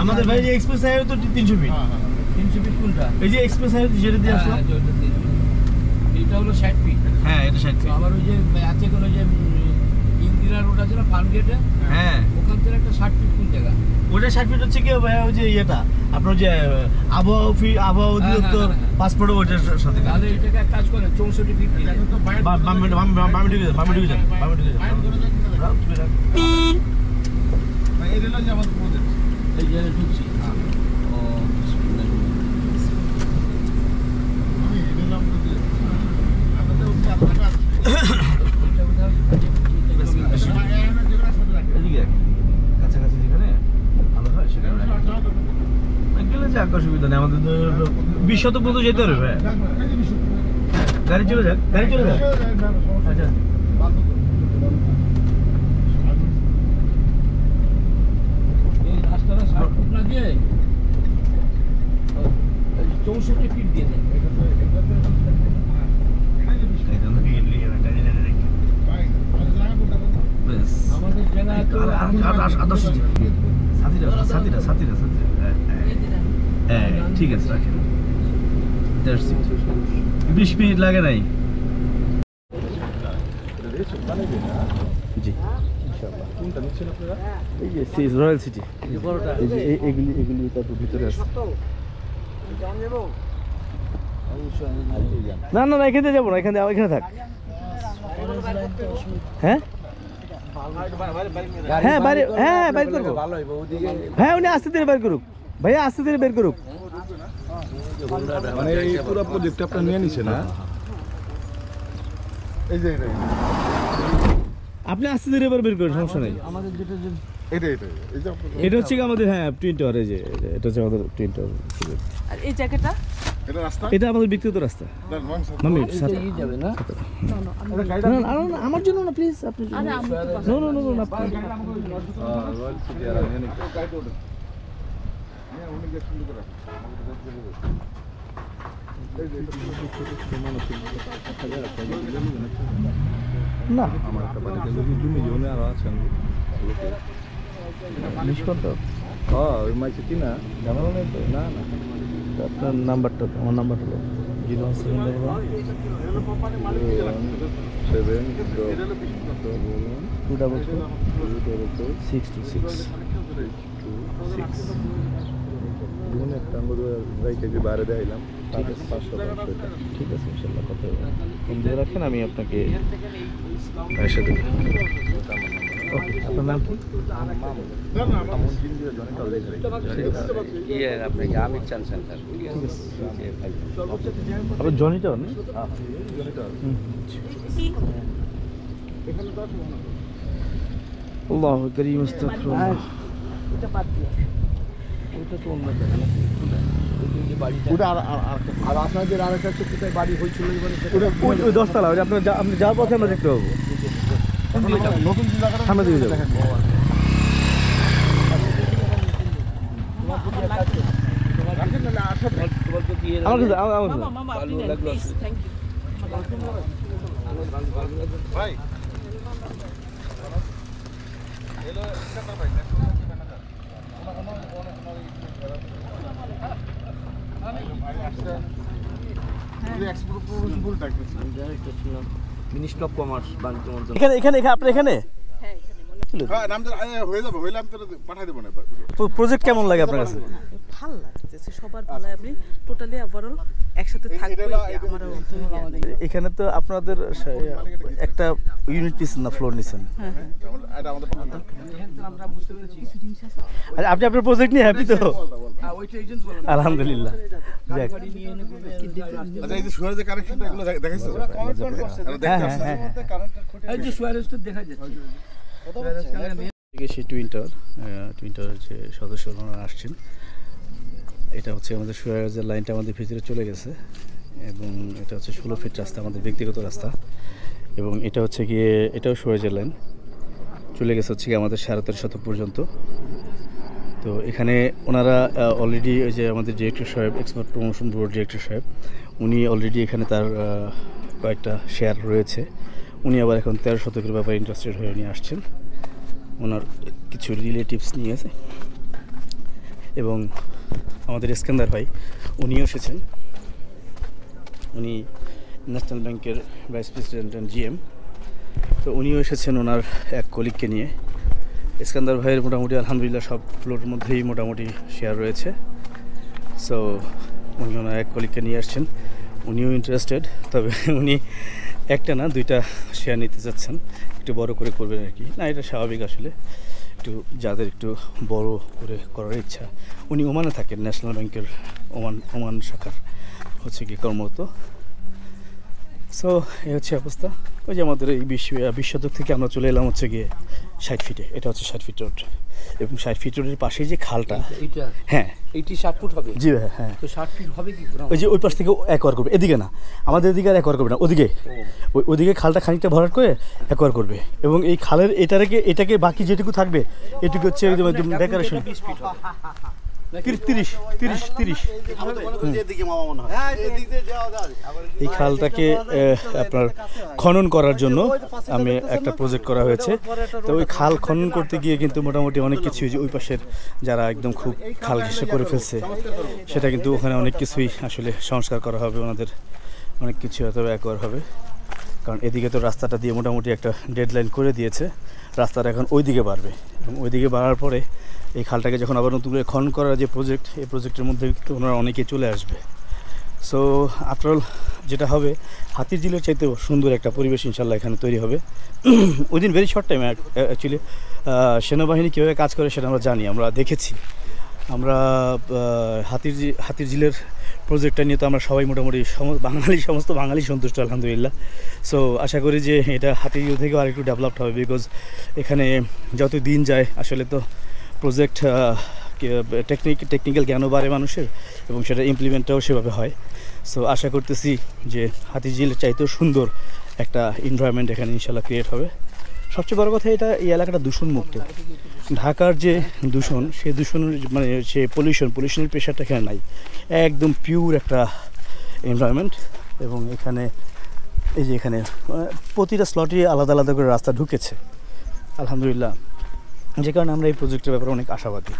আমাদের ভাই যে এক্সপ্রেস হাইওয়ে তো 300 ফিট। 300 ফিট কোনটা? এই যে এক্সপ্রেস হাইওয়ে যেটা দিয়ে আসলাম এটা হলো 60 ফিট। হ্যাঁ এটা 60 ফিট। আবার ওই যে আছে কোন যে ইন্দিরা রোড আছে না ফার্ম গেটে, হ্যাঁ ওখান থেকে একটা 60 ফিট কোন জায়গা? ওটা 60 ফিট হচ্ছে কি ভাই ওই যে ইয়েটা আপনার যে আবহাওয়া অধিদপ্তর পাসপোর্ট ওটার সাথে। তাহলে এটাকে এক কাজ করেন 64 ফিট দিয়ে বামে ঢুকে যান ভাই এই রেলও যে আমাদের প্রজেক্ট এই যে ঢুকছি। ও আমি রেলাম তো আমাদের উঠে আপনারা এদিকে কাছাকাছি যেখানে ভালো হয় সেখানে গেলে যে আকার সুবিধা নেই আমাদের 20 শতক পর্যন্ত যেতে হবে ভাই। গাড়ি চলে যাক আচ্ছা এই রাস্তাটা 60 ফুট না দিয়ে 64 ফিট দিয়ে দেন। আমাদের জায়গা তো ঠিক আছে রাখেন 20 মিনিট লাগে নাই। জি কোনটা নিচ্ছেন আপনারা? এই যে সিজ রয়্যাল সিটি এই যে এগুলি তার ভিতরে আছে। না না না এখানে যাবো না, এখানে থাক। হ্যাঁ হ্যাঁ বাইরে হ্যাঁ বাইর করবো। হ্যাঁ উনি আস্তে ধীরে বের করুক ভাইয়া, আস্তে ধীরে বের করুক। মানে এই পুরো প্রজেক্ট আপনারা নিয়ে নিছেন না? এই যে আপনি আস্তে ধীরে বের করুন, সমস্যা নেই। আমাদের যেটা যে এটা হচ্ছে কি আমাদের হ্যাঁ টুইন টাওয়ার। এই যে এটা হচ্ছে আমাদের টুইন টাওয়ার। আর এই জায়গাটা এটা রাস্তা এটা আমাদের ব্যক্তিগত রাস্তা। মামি সাথে যাবে না? আমার জন্য না প্লিজ, আপনি আরে আমি নো নো নো না না আমার একটা বাড়িতে যদি জমি জমি আরো আছেন নিষ্কন্ত ওই মাইছে কিনা জানা নেই তো? না না আপনার নাম্বারটা, আমার নাম্বার হলো 01711 222 626 বাইরে দেখাইলাম। ঠিক আছে 500 ঠিক আছে ইনশাল্লাহ কথা হবে। ফোন দিয়ে রাখেন, আমি আপনাকে এসে দেবো। আপনার নাম কি? আপনাকে আমির চান সেন্টার। আপনার জনি টাওয়ার না? আল্লাহু করিম আস্তাগফিরুল্লাহ। এটা বাদ দিয়ে ওটা তো অন্য জায়গা না, আর আপনাদের আরেকটা হচ্ছে কোথায় বাড়ি হয়েছিল ওই 10 তলা, ওই আপনি যাওয়ার পথে আমরা দেখতে পাবো। নতুন জায়গাটা সামনে দিকে যাবো। আমার কাছে আমার কাছে মামা আপনি নেন প্লিজ, থ্যাংক ইউ। ভাই মিনিস্ট্রি অফ কমার্স বাণিজ্য মন্ত্রণালয়। এখানে এখানে আপনার এখানে হ্যাঁ নামটা হয়ে যাবে, হইলে আমি তো পাঠাই দেবো না। প্রজেক্ট কেমন লাগে আপনার কাছে? ভালো লাগতেছে, সবার ভালো। আমি টোটালি ওভারঅল একসাথে থাকবো, আমার এখানে তো আপনাদের একটা ইউনিট নিচ্ছেন না, ফ্লোর নিচ্ছেন। এটা আমাদের আমরা বুঝতে পেরেছি। আপনি আপনার প্রজেক্ট নিয়ে হ্যাপি তো? ওইটা এজেন্ট বলেন। আলহামদুলিল্লাহ। যাক আচ্ছা এই যে সুয়ারেজের কানেকশনটা এগুলো দেখাইছো? হ্যাঁ হ্যাঁ হ্যাঁ এই যে সুয়ারেজ তো দেখা যাচ্ছে। সেই টুইন টাওয়ারের যে সদস্য ওনারা আসছেন, এটা হচ্ছে আমাদের সুয়ারেজের লাইনটা আমাদের ভিতরে চলে গেছে এবং এটা হচ্ছে 16 ফিট রাস্তা, আমাদের ব্যক্তিগত রাস্তা। এবং এটা হচ্ছে গিয়ে এটাও সুয়ারেজের লাইন চলে গেছে হচ্ছে গিয়ে আমাদের 13.5 শতক পর্যন্ত। তো এখানে ওনারা অলরেডি ওই যে আমাদের ডিরেক্টর সাহেব, এক্সপোর্ট প্রমোশন বোর্ড ডিরেক্টর সাহেব, উনি অলরেডি এখানে তার কয়েকটা শেয়ার রয়েছে। উনি আবার এখন 13 শতকের ব্যাপারে ইন্টারেস্টেড হয়ে উনি আসছেন, ওনার কিছু রিলেটিভস নিয়ে আছে। এবং আমাদের ইস্কান্দার ভাই উনিও এসেছেন। উনি ন্যাশনাল ব্যাংকের ভাইস প্রেসিডেন্ট অ্যান্ড জিএম। তো উনিও এসেছেন ওনার এক কলিগকে নিয়ে। ইস্কান্দার ভাইয়ের মোটামুটি আলহামদুলিল্লাহ সব ফ্লোর মধ্যেই মোটামুটি শেয়ার রয়েছে। সো উনি ওনার এক কলিগকে নিয়ে আসছেন, উনিও ইন্টারেস্টেড। তবে উনি একটা না 2টা শেয়ার নিতে চাচ্ছেন, একটু বড় করে করবেন আর কি। না, এটা স্বাভাবিক আসলে, একটু যাদের একটু বড় করে করার ইচ্ছা। উনি ওমানে থাকেন, ন্যাশনাল ব্যাংকের ওমান শাখার হচ্ছে কি কর্মরত। সো এই হচ্ছে অবস্থা। ওই যে আমাদের এই 20 শতক থেকে আমরা চলে এলাম হচ্ছে গিয়ে 60 ফিটে। এটা হচ্ছে 60 ফিট রোড, এবং 60 ফিট রোডের পাশেই যে খালটা, এইটা হ্যাঁ এইটি 60 ফুট হবে। জি ভাই, হ্যাঁ। তো 60 ফিট হবে কি করে? ওই যে ওই পাশ থেকে একোয়ার করবে, এদিকে না, আমাদের এদিকে আর একোয়ার করবে না, ওদিকে ওইদিকে খালটা খানিকটা ভরাট করে একোয়ার করবে। এবং এই খালের এটাকে বাকি যেটুকু থাকবে এটুকু হচ্ছে একদম ডেকোরেশন। 20 ফিট হবে। 30 এই খালটাকে আপনার খনন করার জন্য আমি একটা প্রজেক্ট করা হয়েছে। তো ওই খাল খনন করতে গিয়ে কিন্তু মোটামুটি অনেক কিছু, যে ওই পাশের যারা একদম খুব খাল ঘেঁষে করে ফেলছে, সেটা কিন্তু ওখানে অনেক কিছুই আসলে সংস্কার করা হবে, ওনাদের অনেক কিছু হয়তো একবার হবে। কারণ এদিকে তো রাস্তাটা দিয়ে মোটামুটি একটা ডেডলাইন করে দিয়েছে, রাস্তাটা এখন ওইদিকে বাড়বে, এবং ওইদিকে বাড়ার পরে এই খালটাকে যখন আবার নতুন করে খনন করার যে প্রজেক্ট, এই প্রজেক্টের মধ্যে কিন্তু ওনারা অনেকে চলে আসবে। সো আফটারঅল যেটা হবে, হাতির ঝিলের চাইতেও সুন্দর একটা পরিবেশ ইনশাল্লাহ এখানে তৈরি হবে within very short time. Actually সেনাবাহিনী কীভাবে কাজ করে সেটা আমরা জানি, আমরা দেখেছি। আমরা হাতির ঝিলের প্রজেক্টটা নিয়ে তো আমরা সবাই মোটামুটি সমস্ত বাঙালি সন্তুষ্ট আলহামদুলিল্লাহ। সো আশা করি যে এটা হাতির ঝিল থেকেও আরেকটু ডেভেলপড হবে, বিকজ এখানে যত দিন যায় আসলে তো প্রজেক্ট টেকনিক্যাল জ্ঞানও বাড়ে মানুষের, এবং সেটা ইমপ্লিমেন্টটাও সেভাবে হয়। সো আশা করতেছি যে হাতির ঝিলের চাইতেও সুন্দর একটা এনভায়রনমেন্ট এখানে ইনশাল্লাহ ক্রিয়েট হবে। সবচেয়ে বড় কথা, এটা এই এলাকাটা দূষণমুক্ত। ঢাকার যে দূষণ, সেই দূষণের মানে সে পলিউশনের প্রেশারটা এখানে নাই, একদম পিওর একটা এনভায়রনমেন্ট। এবং এখানে এই যে এখানে প্রতিটা স্লটে আলাদা আলাদা করে রাস্তা ঢুকেছে আলহামদুলিল্লাহ, যে কারণে আমরা এই প্রজেক্টের ব্যাপারে অনেক আশাবাদী।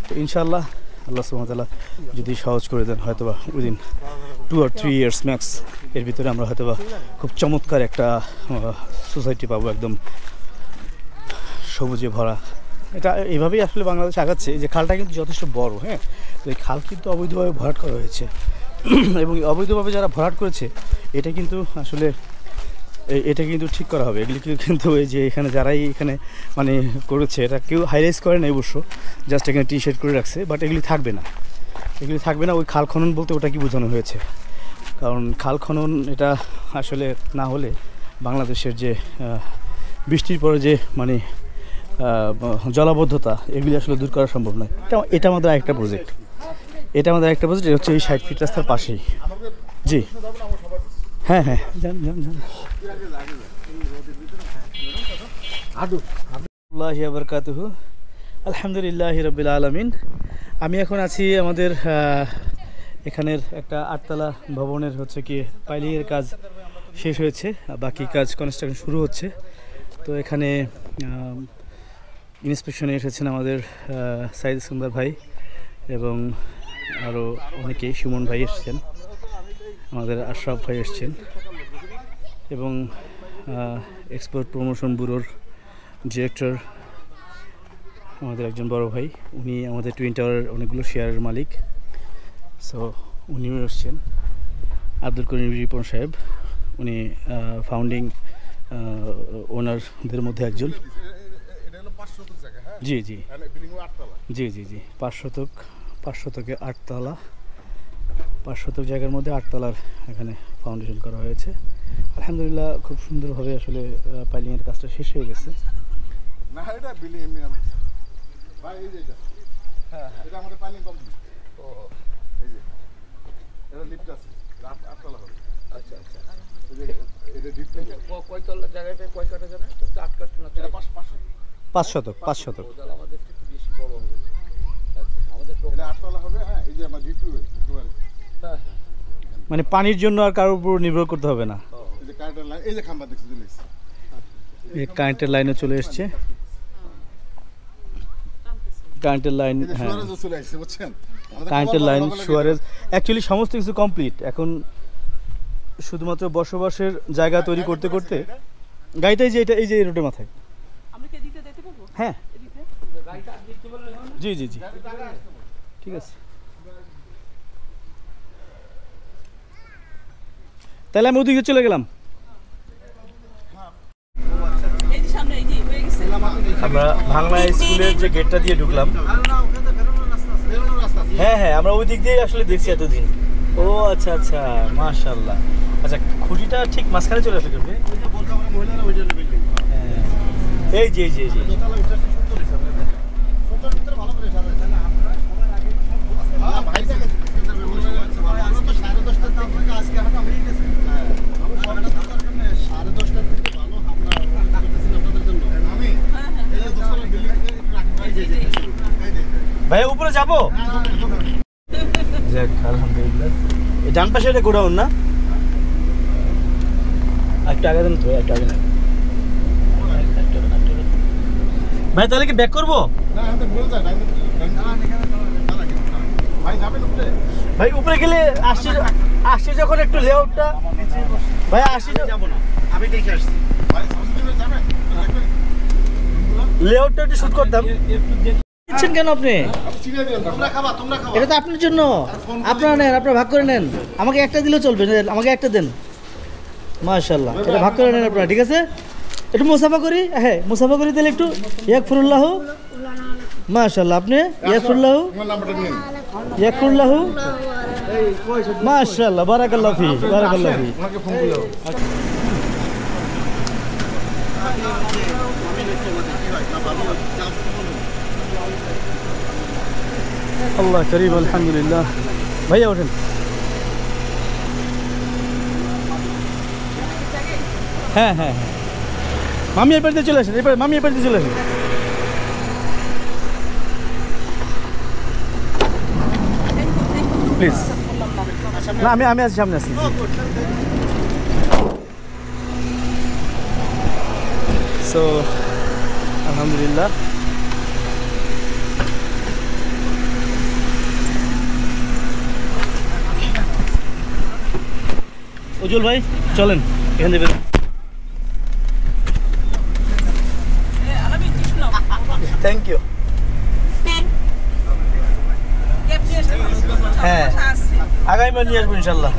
তো ইনশাআল্লাহ আল্লাহ সুবহানাহু ওয়া তাআলা যদি সহজ করে দেন, হয়তোবা উইদিন 2 or 3 years ম্যাক্স, এর ভিতরে আমরা হয়তোবা খুব চমৎকার একটা সোসাইটি পাবো, একদম সবুজে ভরা। এটা এইভাবেই আসলে বাংলাদেশ আগাচ্ছে। যে খালটা কিন্তু যথেষ্ট বড়, হ্যাঁ, তো এই খাল কিন্তু অবৈধভাবে ভরাট করা হয়েছে এবং অবৈধভাবে যারা ভরাট করেছে এটা কিন্তু আসলে এটা কিন্তু ঠিক করা হবে। এগুলি কিন্তু এই যে এখানে যারাই এখানে মানে করেছে, এটা কেউ হাইরাইজ করে না অবশ্য, জাস্ট এখানে টি শার্ট করে রাখছে, বাট এগুলি থাকবে না। ওই খাল খনন বলতে ওটা কি বোঝানো হয়েছে? কারণ খাল খনন এটা আসলে না হলে বাংলাদেশের যে বৃষ্টির পরে যে মানে জলাবদ্ধতা, এগুলি আসলে দূর করা সম্ভব নয়। এটা আমাদের আরেকটা প্রজেক্ট, এটা হচ্ছে এই 60 ফিট রাস্তার পাশেই। জি হ্যাঁ, যান। আলহামদুলিল্লাহ রাব্বিল আলামিন। আমি এখন আছি আমাদের এখানের একটা 8তলা ভবনের হচ্ছে কি পাইলিংয়ের কাজ শেষ হয়েছে, বাকি কাজ কনস্ট্রাকশন শুরু হচ্ছে। তো এখানে ইন্সপেকশনে এসেছেন আমাদের সাইদ ইস্কান্দার ভাই, এবং আরও অনেকেই, সুমন ভাই এসেছেন, আমাদের আশরাফ ভাই এসছেন, এবং এক্সপোর্ট প্রমোশন ব্যুরোর ডিরেক্টর আমাদের একজন বড় ভাই, উনি আমাদের টুইন টাওয়ারের অনেকগুলো শেয়ারের মালিক। সো উনিও এসছেন। আব্দুল করিম রিপন সাহেব, উনি ফাউন্ডিং ওনারদের মধ্যে একজন। জি 5 শতকে 8 তলা, 5 শতক জায়গার মধ্যে 8 তলার এখানে ফাউন্ডেশন করা হয়েছে। আলহামদুলিল্লাহ খুব সুন্দরভাবে আসলে পাইলিংয়ের কাজটা শেষ হয়ে গেছে। না, এটা বিল্ডিং এমনি ভাই, এই যে এটা আমাদের পাইলিং কমপ্লিট। ও এই যে এটা লিফট আছে, 8 তলা হবে। আচ্ছা, এই যে এটা লিফট কয় তলা জায়গাটা, কয় কাটা জানা? তো 8 কাটা না, এটা 5 শতক। তাহলে আমাদের একটু বেশি বড় হবে। আচ্ছা, আমাদের এটা 8 তলা হবে। হ্যাঁ, এই যে আমার ডিপ টিউব একেবারে, হ্যাঁ, মানে পানির জন্য আর কারোর উপর নির্ভর করতে হবে না। এই যে কারেন্টের লাইন, এই যে খাম্বা দেখছি, এই কারেন্টের লাইনে চলে এসছে। কারেন্টের লাইন, এই যে হ্যাঁ সুয়ারেজও চলে আসছে বুঝছেন আমাদের কারেন্টের খাবার লাইন, লগে লগে সুয়ারেজ, অ্যাকচুয়ালি সমস্ত কিছু কমপ্লিট। এখন শুধুমাত্র বসবাসের জায়গা তৈরি করতে করতে গাড়িটাই যে এই যে রোডের মাথায়। আমি কি এদিকে যেতে পারবো? হ্যাঁ এদিকে? জি জি জি ঠিক আছে, তাহলে আমি ওদিকে চলে গেলাম। এই যে সামনে, এই যে হয়ে গেছে। আমরা বাংলা স্কুলের যে গেটটা দিয়ে ঢুকলাম, হ্যাঁ হ্যাঁ আমরা ওই দিক দিয়ে আসলে দেখছি এতদিন। ও আচ্ছা আচ্ছা, মাশাআল্লাহ। আচ্ছা খুঁটিটা ঠিক মাঝখানে চলে আসলে করবে। হ্যাঁ এই যে এই যে এই যে ভাইয়া উপরে যাবো? যাক আলহামদুলিল্লাহ। এই ডান পাশে এটা গোডাউন না? একটু আগে দেন তো, একটু আগে দেন ভাই। তাহলে কি ব্যাক করবো? না আমি তো বলে যাই ভাই যাবেন উপরে? ভাই উপরে গেলে আসছি যখন একটু লেআউটটা ভাই আসছি যাব না, আমি দেখে আসছি ভাই। সামনে যাবেন দেখবেন লেআউটটা একটু শুট করতাম। দিচ্ছেন কেন আপনি? চিনিয়ে দিলাম, তোমরা খাবা তোমরা খাবা। এটা তো আপনার জন্য, আপনারা নেন, আপনারা ভাগ করে নেন। আমাকে একটা দিলেও চলবে, আমাকে একটা দেন। মাশাআল্লাহ, এটা ভাগ করে নেন আপনারা, ঠিক আছে? একটু মুসাফা করি, হ্যাঁ মুসাফা করি তাহলে একটু। ইয়াকফিরুল্লাহ, মাশাআল্লাহ। আপনি ইয়াকফিরুল্লাহ, তোমার নাম্বারটা নিন। ইয়াকফিরুল্লাহ, মাশাআল্লাহ, বারাকাল্লাহু ফি, বারাকাল্লাহু ফি। ওনাকে ফোন দিও। আল্লাহ করিম, আলহামদুলিল্লাহ। ভাইয়া ওঠেন। হ্যাঁ হ্যাঁ হ্যাঁ, মামি এবার দিয়ে চলে আসেন, এবার মামি এবার দিয়ে চলে আসেন। প্লিজ না, আমি আছি, সামনে আছি। সো আলহামদুলিল্লাহ উজ্জ্বল ভাই চলেন এখান থেকে। Thank you. হ্যাঁ আগামীবার নিয়ে আসবো ইনশাল্লাহ।